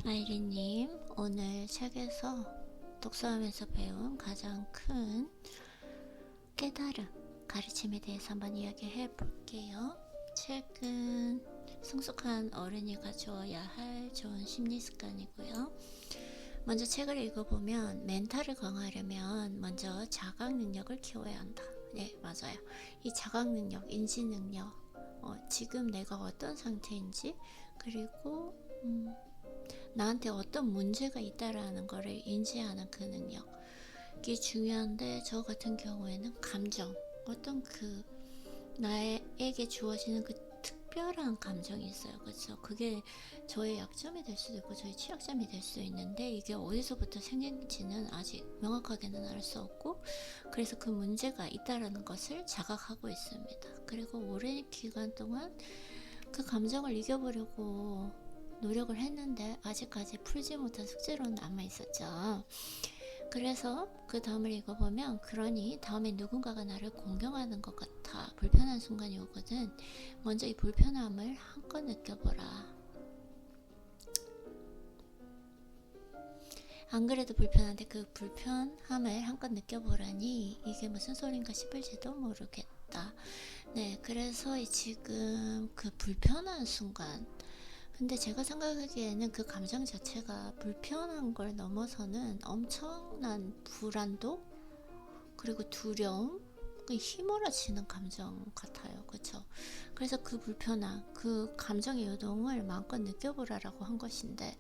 아이린님, 오늘 책에서 독서하면서 배운 가장 큰 깨달음, 가르침에 대해서 한번 이야기해 볼게요. 책은 성숙한 어른이 가져야 할 좋은 심리 습관이고요. 먼저 책을 읽어보면 멘탈을 강화하려면 먼저 자각 능력을 키워야 한다. 네, 맞아요. 이 자각 능력, 인지 능력, 지금 내가 어떤 상태인지, 그리고 나한테 어떤 문제가 있다라는 것을 인지하는 그 능력이 중요한데, 저 같은 경우에는 감정, 어떤 나에게 주어지는 그 특별한 감정이 있어요. 그렇죠? 그게 저의 약점이 될 수도 있고 저의 취약점이 될 수도 있는데, 이게 어디서부터 생긴지는 아직 명확하게는 알 수 없고, 그래서 그 문제가 있다라는 것을 자각하고 있습니다. 그리고 오랜 기간 동안 그 감정을 이겨보려고 노력을 했는데 아직까지 풀지 못한 숙제로는 남아있었죠. 그래서 그 다음을 읽어보면, 그러니 다음에 누군가가 나를 공경하는 것 같아 불편한 순간이 오거든 먼저 이 불편함을 한껏 느껴보라. 안 그래도 불편한데 그 불편함을 한껏 느껴보라니 이게 무슨 소린가 싶을지도 모르겠다. 네, 그래서 지금 그 불편한 순간, 근데 제가 생각하기에는 그 감정 자체가 불편한 걸 넘어서는 엄청난 불안도, 그리고 두려움, 휘몰아치는 감정 같아요. 그쵸? 그래서 그 불편함, 그 감정의 요동을 마음껏 느껴보라라고 한 것인데,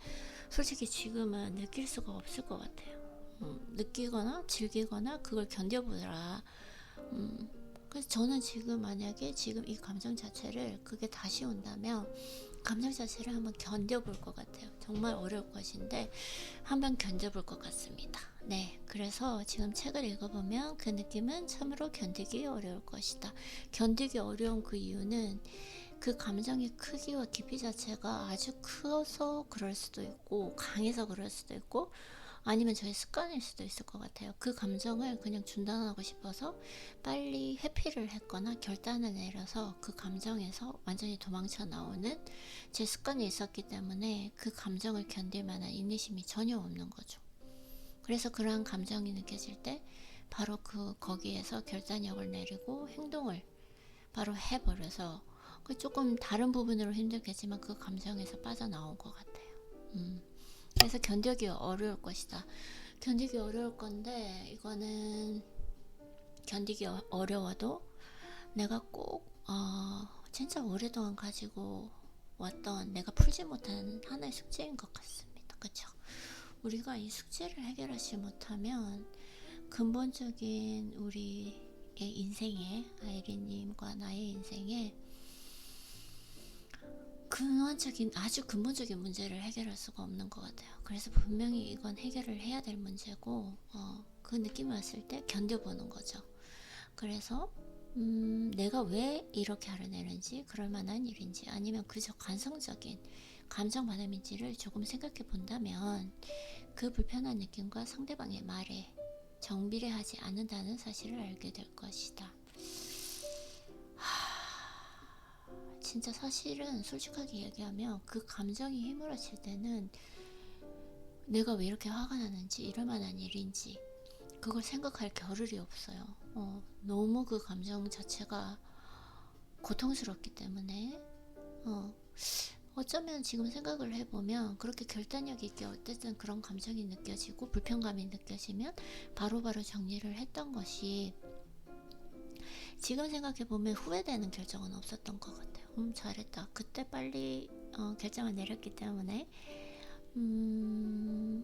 솔직히 지금은 느낄 수가 없을 것 같아요. 느끼거나 즐기거나 그걸 견뎌보라. 그래서 저는 지금 만약에 지금 이 감정 자체를, 그게 다시 온다면 감정 자체를 한번 견뎌볼 것 같아요. 정말 어려울 것인데 한번 견뎌볼 것 같습니다. 네, 그래서 지금 책을 읽어보면 그 느낌은 참으로 견디기 어려울 것이다. 견디기 어려운 그 이유는 그 감정의 크기와 깊이 자체가 아주 커서 그럴 수도 있고, 강해서 그럴 수도 있고, 아니면 저의 습관일 수도 있을 것 같아요. 그 감정을 그냥 중단하고 싶어서 빨리 회피를 했거나 결단을 내려서 그 감정에서 완전히 도망쳐 나오는 제 습관이 있었기 때문에 그 감정을 견딜 만한 인내심이 전혀 없는 거죠. 그래서 그러한 감정이 느껴질 때 바로 거기에서 결단력을 내리고 행동을 바로 해버려서, 조금 다른 부분으로 힘들겠지만 그 감정에서 빠져나온 것 같아요. 그래서 견디기 어려울 것이다. 견디기 어려울 건데, 이거는 견디기 어려워도 내가 꼭 진짜 오랫동안 가지고 왔던, 내가 풀지 못한 하나의 숙제인 것 같습니다. 그쵸? 우리가 이 숙제를 해결하지 못하면 근본적인 우리의 인생에, 아이린님과 나의 인생에 아주 근본적인 문제를 해결할 수가 없는 것 같아요. 그래서 분명히 이건 해결을 해야 될 문제고, 그 느낌이 왔을 때 견뎌보는 거죠. 그래서 내가 왜 이렇게 알아내는지, 그럴 만한 일인지, 아니면 그저 관성적인 감정 반응인지를 조금 생각해 본다면 그 불편한 느낌과 상대방의 말에 정비례하지 않는다는 사실을 알게 될 것이다. 진짜 사실은 솔직하게 얘기하면 그 감정이 휘몰아칠 때는 내가 왜 이렇게 화가 나는지, 이럴 만한 일인지 그걸 생각할 겨를이 없어요. 너무 그 감정 자체가 고통스럽기 때문에, 어쩌면 지금 생각을 해보면 그렇게 결단력 있게 어쨌든 그런 감정이 느껴지고 불편감이 느껴지면 바로바로 정리를 했던 것이, 지금 생각해보면 후회되는 결정은 없었던 것 같아요. 잘했다. 그때 빨리 결정을 내렸기 때문에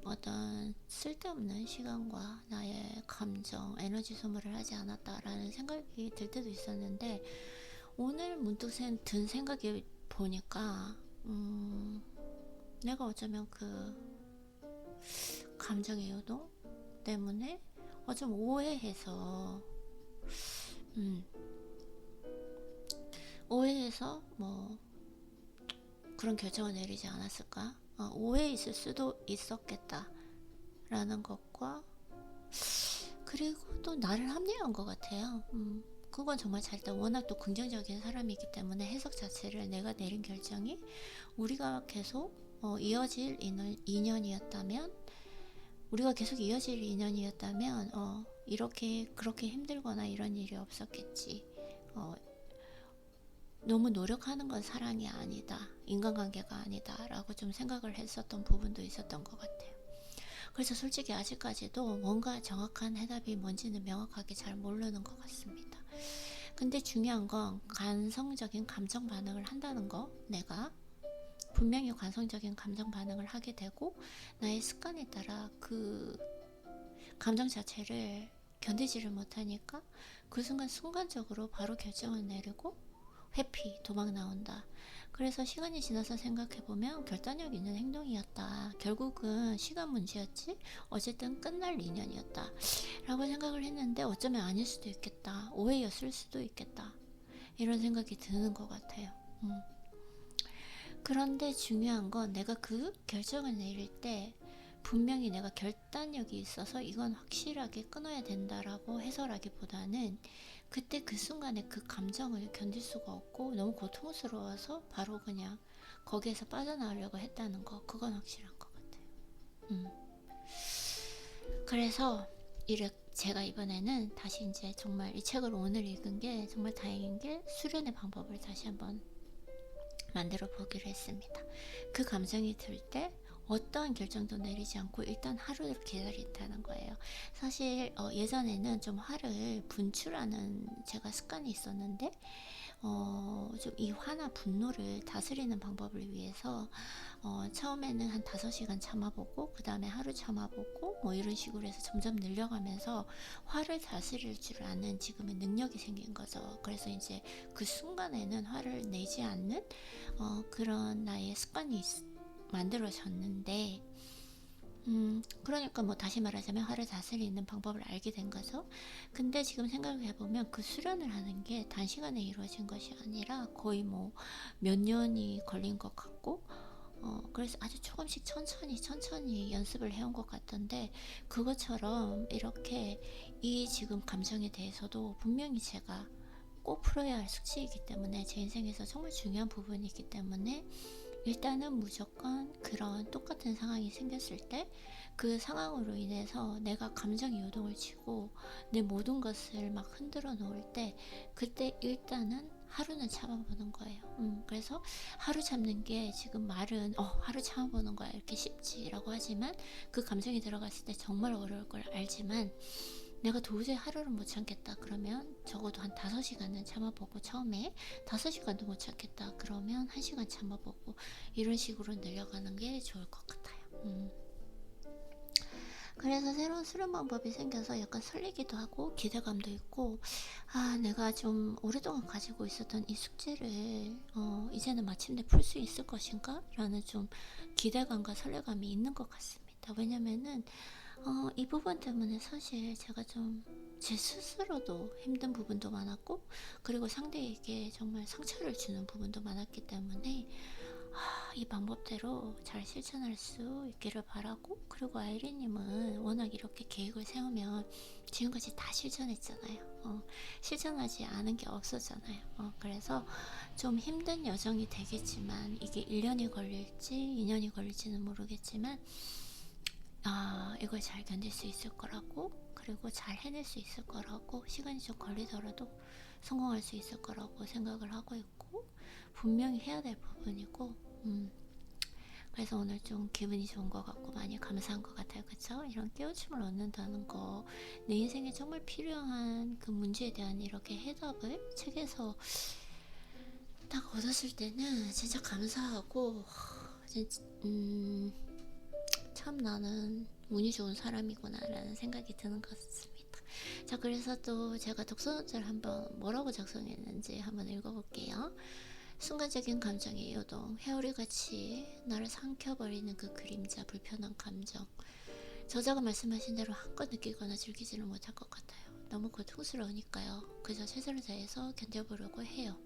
어떤 쓸데없는 시간과 나의 감정, 에너지 소모를 하지 않았다라는 생각이 들 때도 있었는데, 오늘 문득 든 생각이 보니까 내가 어쩌면 그 감정의 요동 때문에 좀 오해해서 뭐 그런 결정을 내리지 않았을까? 오해 있을 수도 있었겠다 라는 것과, 그리고 또 나를 합리화한 것 같아요. 그건 정말 잘했다. 워낙 또 긍정적인 사람이기 때문에 해석 자체를, 내가 내린 결정이 우리가 계속 이어질 인연이었다면, 우리가 계속 이어질 인연이었다면 이렇게 그렇게 힘들거나 이런 일이 없었겠지. 너무 노력하는 건 사랑이 아니다, 인간관계가 아니다 라고 좀 생각을 했었던 부분도 있었던 것 같아요. 그래서 솔직히 아직까지도 뭔가 정확한 해답이 뭔지는 명확하게 잘 모르는 것 같습니다. 근데 중요한 건 감성적인 감정 반응을 한다는 거, 내가 분명히 감성적인 감정 반응을 하게 되고 나의 습관에 따라 그 감정 자체를 견디지를 못하니까 그 순간적으로 바로 결정을 내리고 회피, 도망 나온다. 그래서 시간이 지나서 생각해보면 결단력 있는 행동이었다. 결국은 시간 문제였지 어쨌든 끝날 인연이었다 라고 생각을 했는데, 어쩌면 아닐 수도 있겠다, 오해였을 수도 있겠다, 이런 생각이 드는 것 같아요. 그런데 중요한 건 내가 그 결정을 내릴 때 분명히 내가 결단력이 있어서 이건 확실하게 끊어야 된다라고 해서라기보다는 그때 그 순간에 그 감정을 견딜 수가 없고 너무 고통스러워서 바로 그냥 거기에서 빠져나오려고 했다는 거, 그건 확실한 것 같아요. 그래서 제가 이번에는 다시 이제 정말 이 책을 오늘 읽은 게 정말 다행인 게 수련의 방법을 다시 한번 만들어 보기로 했습니다. 그 감정이 들 때 어떠한 결정도 내리지 않고 일단 하루를 기다린다는 거예요. 사실 예전에는 좀 화를 분출하는 제가 습관이 있었는데 좀 이 화나 분노를 다스리는 방법을 위해서 처음에는 한 5시간 참아보고 그 다음에 하루 참아보고 뭐 이런 식으로 해서 점점 늘려가면서 화를 다스릴 줄 아는 지금의 능력이 생긴 거죠. 그래서 이제 그 순간에는 화를 내지 않는 그런 나의 습관이 만들어졌는데, 그러니까 뭐 다시 말하자면 화를 다스리는 방법을 알게 된 거죠. 근데 지금 생각을 해보면 그 수련을 하는 게 단시간에 이루어진 것이 아니라 거의 뭐 몇 년이 걸린 것 같고, 그래서 아주 조금씩 천천히 연습을 해온 것 같던데, 그것처럼 이렇게 이 지금 감정에 대해서도 분명히 제가 꼭 풀어야 할 숙제이기 때문에, 제 인생에서 정말 중요한 부분이기 때문에 일단은 무조건 그런 똑같은 상황이 생겼을 때 그 상황으로 인해서 내가 감정이 요동을 치고 내 모든 것을 막 흔들어 놓을 때 그때 일단은 하루는 참아보는 거예요. 그래서 하루 참는 게 지금 말은 하루 참아보는 거야 이렇게 쉽지라고 하지만, 그 감정이 들어갔을 때 정말 어려울 걸 알지만, 내가 도저히 하루를 못 참겠다 그러면 적어도 한 5시간은 참아보고, 처음에 5시간도 못 참겠다 그러면 1시간 참아보고, 이런 식으로 늘려가는 게 좋을 것 같아요. 그래서 새로운 수련 방법이 생겨서 약간 설레기도 하고 기대감도 있고, 내가 좀 오랫동안 가지고 있었던 이 숙제를 이제는 마침내 풀 수 있을 것인가? 라는 좀 기대감과 설레감이 있는 것 같습니다. 왜냐면은 이 부분 때문에 사실 제가 좀 제 스스로도 힘든 부분도 많았고, 그리고 상대에게 정말 상처를 주는 부분도 많았기 때문에 이 방법대로 잘 실천할 수 있기를 바라고, 그리고 아이리님은 워낙 이렇게 계획을 세우면 지금까지 다 실천했잖아요. 실천하지 않은 게 없었잖아요. 그래서 좀 힘든 여정이 되겠지만, 이게 1년이 걸릴지 2년이 걸릴지는 모르겠지만 이걸 잘 견딜 수 있을 거라고, 그리고 잘 해낼 수 있을 거라고, 시간이 좀 걸리더라도 성공할 수 있을 거라고 생각을 하고 있고, 분명히 해야 될 부분이고, 그래서 오늘 좀 기분이 좋은 것 같고 많이 감사한 것 같아요. 그쵸? 이런 깨우침을 얻는다는 거, 내 인생에 정말 필요한 그 문제에 대한 이렇게 해답을 책에서 딱 얻었을 때는 진짜 감사하고, 진짜 참 나는 운이 좋은 사람이구나 라는 생각이 드는 것 같습니다. 자, 그래서 또 제가 독서노트를 한번 뭐라고 작성했는지 한번 읽어볼게요. 순간적인 감정의 요동, 회오리같이 나를 삼켜버리는 그 그림자, 불편한 감정. 저자가 말씀하신 대로 한껏 느끼거나 즐기지를 못할 것 같아요. 너무 고통스러우니까요. 그저 최선을 다해서 견뎌보려고 해요.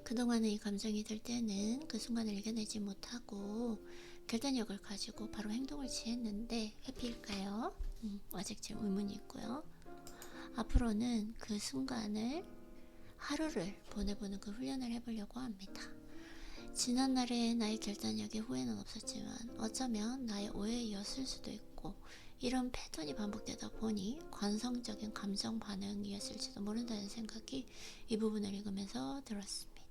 그동안은 이 감정이 들 때는 그 순간을 이겨내지 못하고 결단력을 가지고 바로 행동을 취했는데 회피일까요? 아직 지금 의문이 있고요. 앞으로는 그 순간을, 하루를 보내보는 그 훈련을 해보려고 합니다. 지난날의 나의 결단력에 후회는 없었지만 어쩌면 나의 오해였을 수도 있고 이런 패턴이 반복되다 보니 관성적인 감정 반응이었을지도 모른다는 생각이 이 부분을 읽으면서 들었습니다.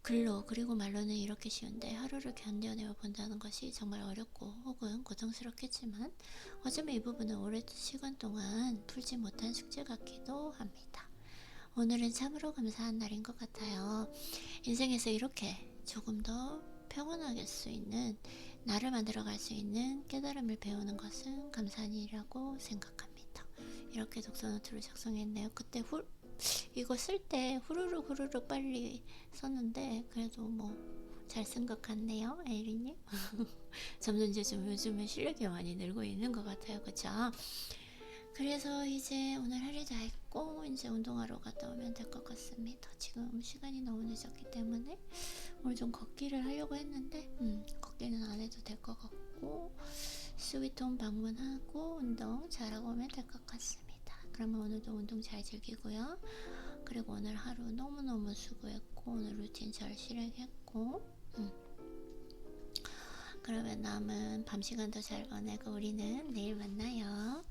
글로 그리고 말로는 이렇게 쉬운데 하루를 견뎌내어 본다는 것이 정말 어렵고 혹은 고통스럽겠지만 어쩌면 이 부분은 오랜 시간 동안 풀지 못한 숙제 같기도 합니다. 오늘은 참으로 감사한 날인 것 같아요. 인생에서 이렇게 조금 더 평온하게 수 있는 나를 만들어갈 수 있는 깨달음을 배우는 것은 감사한 일이라고 생각합니다. 이렇게 독서노트를 작성했네요. 그때 이거 쓸 때 후루룩 빨리 썼는데 그래도 뭐 잘 쓴 것 같네요, 에이리님. 점점 이제 좀 요즘에 실력이 많이 늘고 있는 것 같아요, 그쵸? 그래서 이제 오늘 할 일 다 했고 이제 운동하러 갔다 오면 될 것 같습니다. 지금 시간이 너무 늦었기 때문에 오늘 좀 걷기를 하려고 했는데 걷기는 안 해도 될 것 같고 스위트홈 방문하고 운동 잘하고 오면 될 것 같습니다. 그러면 오늘도 운동 잘 즐기고요. 그리고 오늘 하루 너무너무 수고했고 오늘 루틴 잘 실행했고 그러면 남은 밤 시간도 잘 보내고 우리는 내일 만나요.